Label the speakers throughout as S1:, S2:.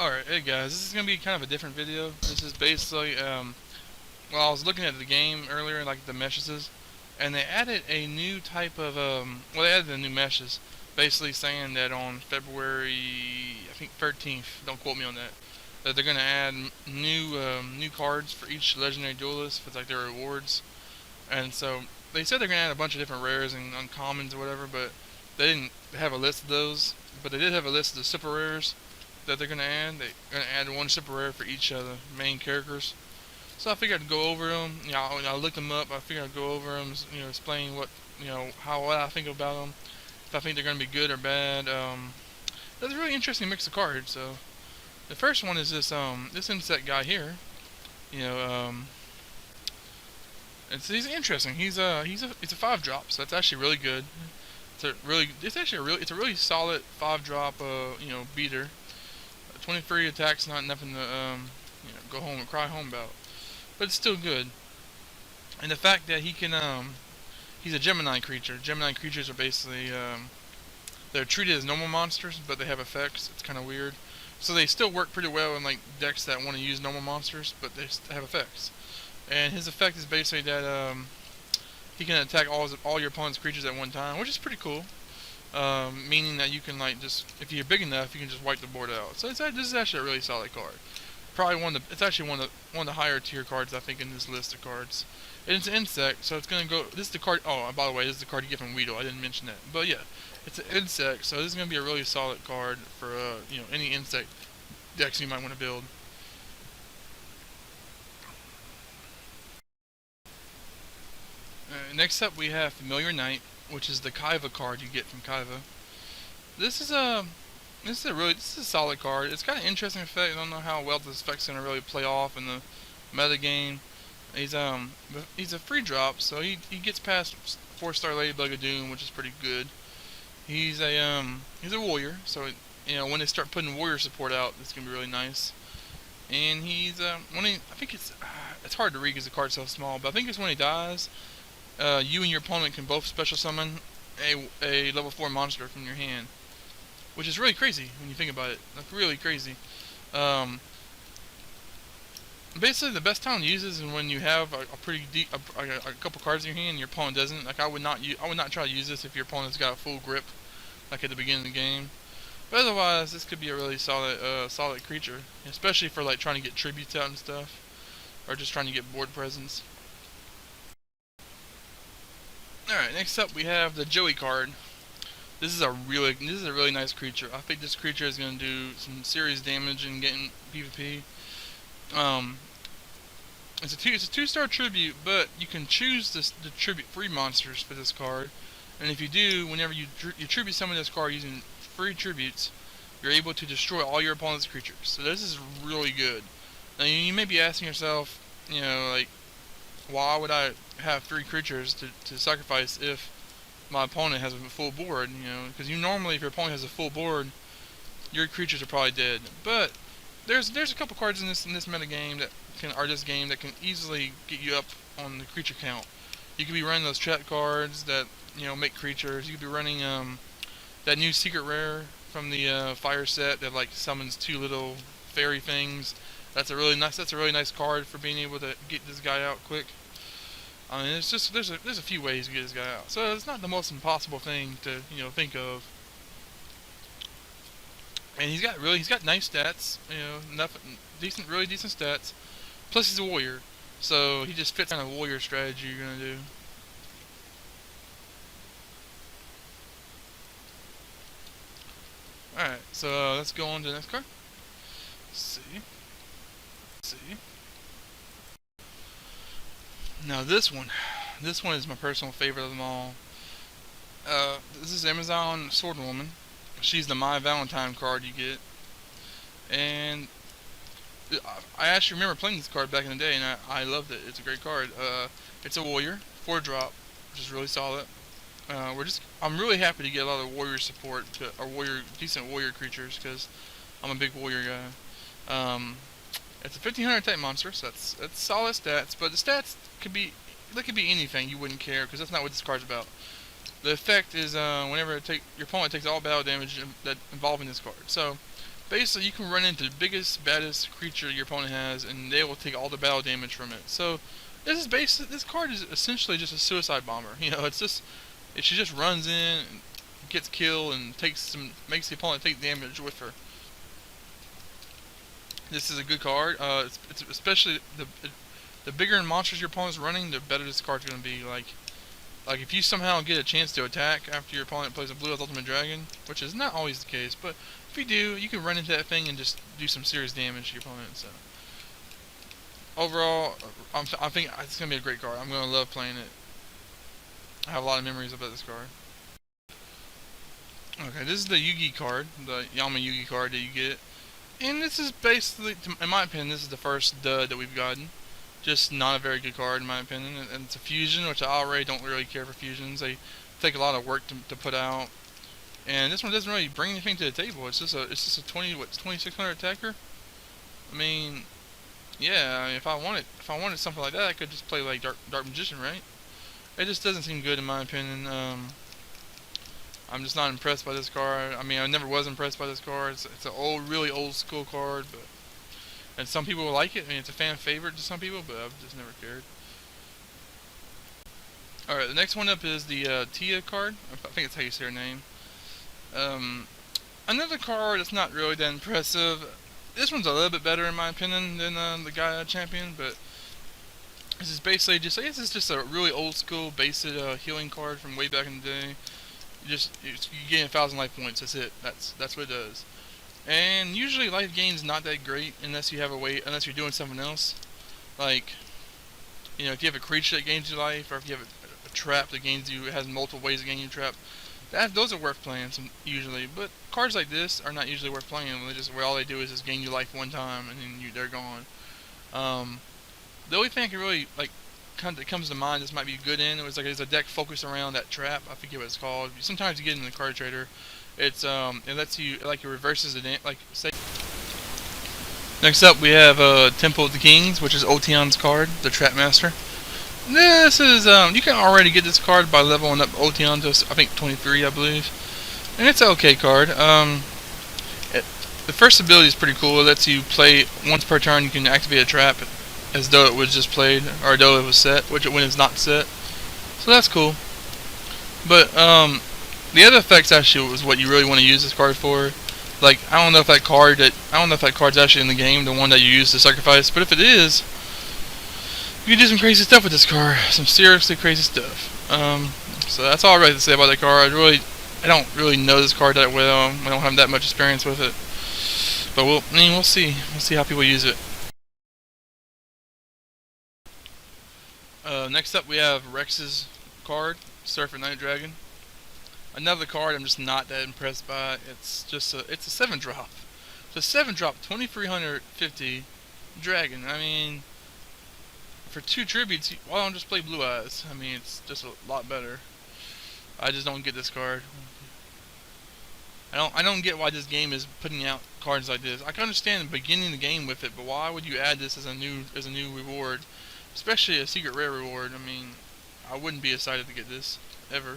S1: Alright, hey guys, this is going to be kind of a different video. This is basically, well, I was looking at the game earlier, like the meshes, and they added a new type of, well, they added the new meshes, basically saying that on February, I think 13th, don't quote me on that they're going to add new cards for each legendary duelist for like their rewards. And so, they said they're going to add a bunch of different rares and uncommons or whatever, but they didn't have a list of those, but they did have a list of the super rares that they're gonna add. They're gonna add one super rare for each of the main characters. So I figured I'd go over them. You know, I looked them up. I figured I'd go over them. You know, explain what what I think about them. If I think they're gonna be good or bad. It's a really interesting mix of cards. So the first one is this insect guy here. You know, he's interesting. It's a 5-drop. So that's actually really good. It's a really solid 5-drop beater. 23 attacks, not nothing to go home and cry home about, but it's still good. And the fact that he's a Gemini creature. Gemini creatures are basically they're treated as normal monsters, but they have effects. It's kind of weird. So they still work pretty well in like decks that want to use normal monsters, but they have effects. And his effect is basically that he can attack all your opponent's creatures at one time, which is pretty cool. Meaning that you can if you're big enough, you can just wipe the board out. So this is actually a really solid card. Probably it's actually one of the higher tier cards I think in this list of cards. And it's an insect, so it's gonna go. This is the card. Oh, by the way, this is the card you get from Weedle. I didn't mention that, but yeah, it's an insect, so this is gonna be a really solid card for any insect decks you might want to build. Next up, we have Familiar Knight, which is the Kaiva card you get from Kaiva. This is a solid card. It's got an interesting effect. I don't know how well this effect's gonna really play off in the meta game. He's a free drop, so he gets past 4-star Ladybug of Doom, which is pretty good. He's a warrior, so when they start putting warrior support out, it's gonna be really nice. And he's I think it's hard to read because the card's so small, but I think it's when he dies, you and your opponent can both special summon a level 4 monster from your hand, which is really crazy when you think about it. Like really crazy. Basically, the best time to use this is when you have a pretty deep, a couple cards in your hand, and your opponent doesn't. Like I would not try to use this if your opponent's got a full grip, like at the beginning of the game. But otherwise, this could be a really solid creature, especially for like trying to get tributes out and stuff, or just trying to get board presence. All right, next up we have the Yugioh card. This is a really nice creature. I think this creature is going to do some serious damage in getting PvP. It's a 2-star tribute, but you can choose the tribute free monsters for this card. And if you do, whenever you tribute summon this card using free tributes, you're able to destroy all your opponent's creatures. So this is really good. Now you may be asking yourself, like, why would I have 3 creatures to sacrifice if my opponent has a full board? Because normally if your opponent has a full board, your creatures are probably dead. But there's a couple cards in this meta game that can easily get you up on the creature count. You could be running those trap cards that make creatures. You could be running that new secret rare from the fire set that like summons 2 little fairy things. That's a really nice card for being able to get this guy out quick. I mean, there's a few ways to get this guy out. So it's not the most impossible thing to think of. And he's got nice stats. Really decent stats. Plus he's a warrior, so he just fits kind of warrior strategy you're gonna do. All right, so let's go on to the next card. Let's see. Now this one is my personal favorite of them all. This is Amazon Swordwoman. She's the My Valentine card you get, and I actually remember playing this card back in the day, and I loved it. It's a great card. It's a warrior, 4-drop, which is really solid. I'm really happy to get a lot of warrior support decent warrior creatures, because I'm a big warrior guy. It's a 1500 type monster, so that's solid stats. But the stats could be anything. You wouldn't care, because that's not what this card's about. The effect is whenever your opponent takes all battle damage that involving this card. So basically you can run into the biggest, baddest creature your opponent has, and they will take all the battle damage from it. So this card is essentially just a suicide bomber. You know, she just runs in, gets killed, and makes the opponent take damage with her. This is a good card. It's especially the bigger monsters your opponent's running, the better this card's gonna be. Like if you somehow get a chance to attack after your opponent plays a Blue Eyes Ultimate Dragon, which is not always the case, but if you do, you can run into that thing and just do some serious damage to your opponent. So overall, I think it's gonna be a great card. I'm gonna love playing it. I have a lot of memories about this card. Okay, this is the Yugioh card, the Yugioh card that you get. And this is basically, in my opinion, this is the first dud that we've gotten. Just not a very good card in my opinion. And it's a fusion, which I already don't really care for fusions. They take a lot of work to put out. And this one doesn't really bring anything to the table. It's just a 2600 attacker. I mean, yeah. I mean, if I wanted something like that, I could just play like Dark Magician, right? It just doesn't seem good in my opinion. I'm just not impressed by this card. I mean, I never was impressed by this card. It's an really old school card, and some people will like it. I mean, it's a fan favorite to some people, but I've just never cared. Alright, the next one up is the Tia card. I think that's how you say her name. Another card that's not really that impressive. This one's a little bit better in my opinion than the Gaia champion, but this is basically just a really old school basic healing card from way back in the day. You gain 1,000 life points. That's it. That's what it does. And usually life gain's not that great unless unless you're doing something else. Like, you know, if you have a creature that gains you life, or if you have a trap that has multiple ways of gaining your trap, those are worth playing usually. But cards like this are not usually worth playing. Where all they do is just gain you life one time and then they're gone. The only thing I can really that comes to mind this might be good in there's a deck focused around that trap. I forget what it's called. Sometimes you get in the card trader. It lets you it reverses the say. Next up we have Temple of the Kings, which is Oteon's card, the Trap Master. This is you can already get this card by leveling up Oteon to I think 23, I believe, and it's an okay card. The first ability is pretty cool. It lets you play once per turn. You can activate a trap as though it was just played, or though it was set, when it's not set. So that's cool. But the other effects actually was what you really want to use this card for. Like I don't know if that card's actually in the game, the one that you use to sacrifice. But if it is, you can do some crazy stuff with this card. Some seriously crazy stuff. So that's all I really have to say about that card. I don't really know this card that well. I don't have that much experience with it. But we'll see. We'll see how people use it. Next up we have Rex's card, Surfer Night Dragon. Another card I'm just not that impressed by. It's a 7-drop. It's a 7-drop 2350 dragon. I mean, for 2 tributes, why don't just play Blue Eyes? I mean, it's just a lot better. I just don't get this card. I don't get why this game is putting out cards like this. I can understand beginning the game with it, but why would you add this as a new reward? Especially a secret rare reward. I mean, I wouldn't be excited to get this ever.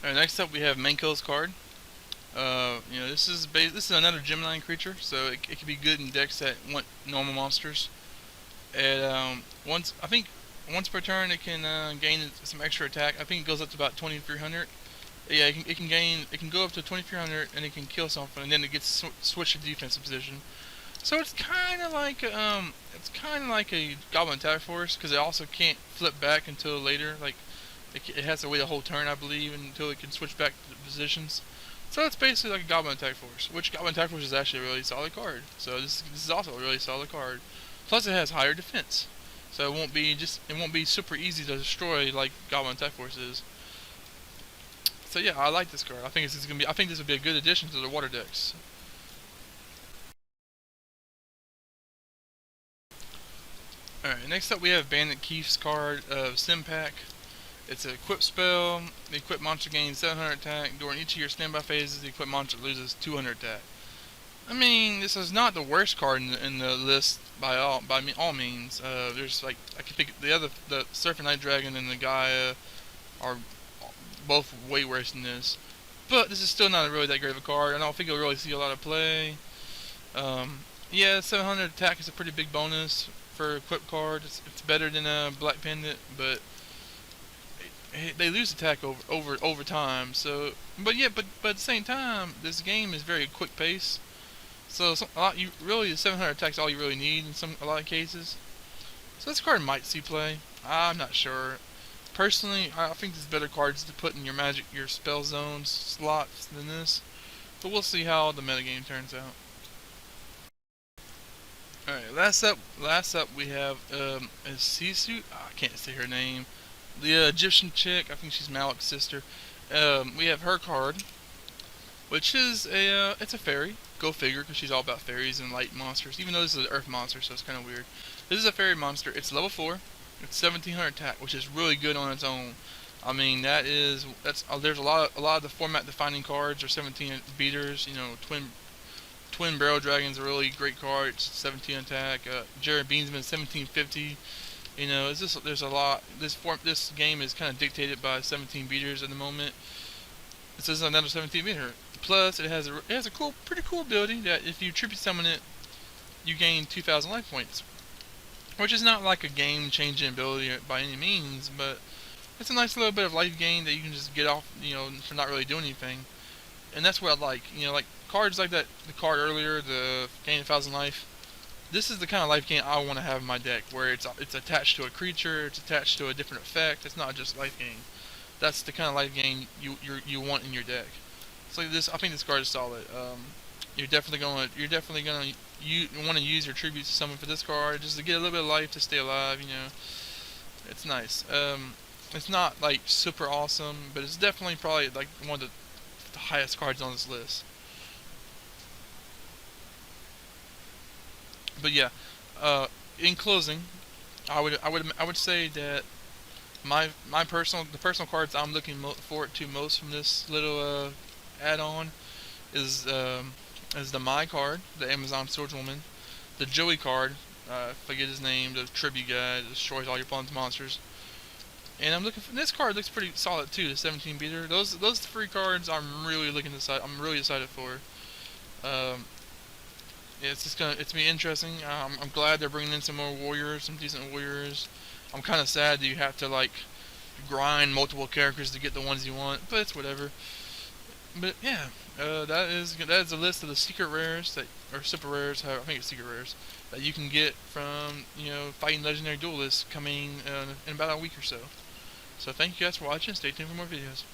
S1: Alright, next up we have Manko's card. You know, this is another Gemini creature, so it can be good in decks that want normal monsters. And once per turn it can gain some extra attack. I think it goes up to about 2,300. Yeah, it can go up to 2,300 and it can kill something, and then it gets switched to defensive position. So it's kind of like a Goblin Attack Force, because it also can't flip back until later. Like it has to wait a whole turn, I believe, until it can switch back to the positions. So it's basically like a Goblin Attack Force, which Goblin Attack Force is actually a really solid card. So this is also a really solid card. Plus it has higher defense, so it won't be super easy to destroy like Goblin Attack Force is. So yeah, I like this card. I think this would be a good addition to the water decks. Alright, next up we have Bandit Keith's card of Simpack. It's an equip spell. The equipped monster gains 700 attack. During each of your standby phases, the equipped monster loses 200 attack. I mean, this is not the worst card in the list by all means. There's I can think the Surfer Night Dragon and the Gaia are both way worse than this. But this is still not really that great of a card. I don't think you'll really see a lot of play. Yeah, 700 attack is a pretty big bonus for equipped card. It's better than a Black Bandit, but they lose attack over time. So, but yeah, but at the same time, this game is very quick pace. So a lot, you really, the 700 attack is all you really need in a lot of cases. So this card might see play. I'm not sure. Personally, I think there's better cards to put in your spell zones slots than this. But we'll see how the metagame turns out. Alright, last up we have is Sisu. I can't say her name. The Egyptian chick. I think she's Malik's sister. We have her card, which is it's a fairy. Go figure, because she's all about fairies and light monsters. Even though this is an earth monster, so it's kind of weird. This is a fairy monster. It's level 4. It's 1700 attack, which is really good on its own. I mean, there's a lot of the format defining cards are 17 beaters. You know, twin barrel dragon's a really great card. It's 17 attack. Jared Beansman 1750. You know, there's a lot. This game is kind of dictated by 17 beaters at the moment. This is another 17 beater. Plus, it has a pretty cool ability that if you tribute summon it, you gain 2,000 life points, which is not like a game-changing ability by any means, but it's a nice little bit of life gain that you can just get off, you know, for not really doing anything. And that's what I like. You know, like cards like that. The card earlier, the gain 1,000 life. This is the kind of life gain I want to have in my deck, where it's attached to a creature, it's attached to a different effect. It's not just life gain. That's the kind of life gain you want in your deck. So I think this card is solid. You're definitely gonna want to use your tributes to summon for this card just to get a little bit of life to stay alive. You know, it's nice. It's not like super awesome, but it's definitely probably like one of the highest cards on this list. But yeah, in closing, I would say that the personal cards I'm looking forward to most from this little add-on is the My card, the Amazon Swordswoman, the Joey card, forget his name, the tribute guy that destroys all your opponent's monsters, and I'm looking for this card. Looks pretty solid too, the 17 beater. Those three cards I'm really excited for. It's gonna be interesting. I'm glad they're bringing in some more warriors, some decent warriors. I'm kind of sad that you have to like grind multiple characters to get the ones you want, but it's whatever. But yeah, that is a list of the secret rares or super rares. I think it's secret rares that you can get from fighting legendary duelists coming in about a week or so. So thank you guys for watching. Stay tuned for more videos.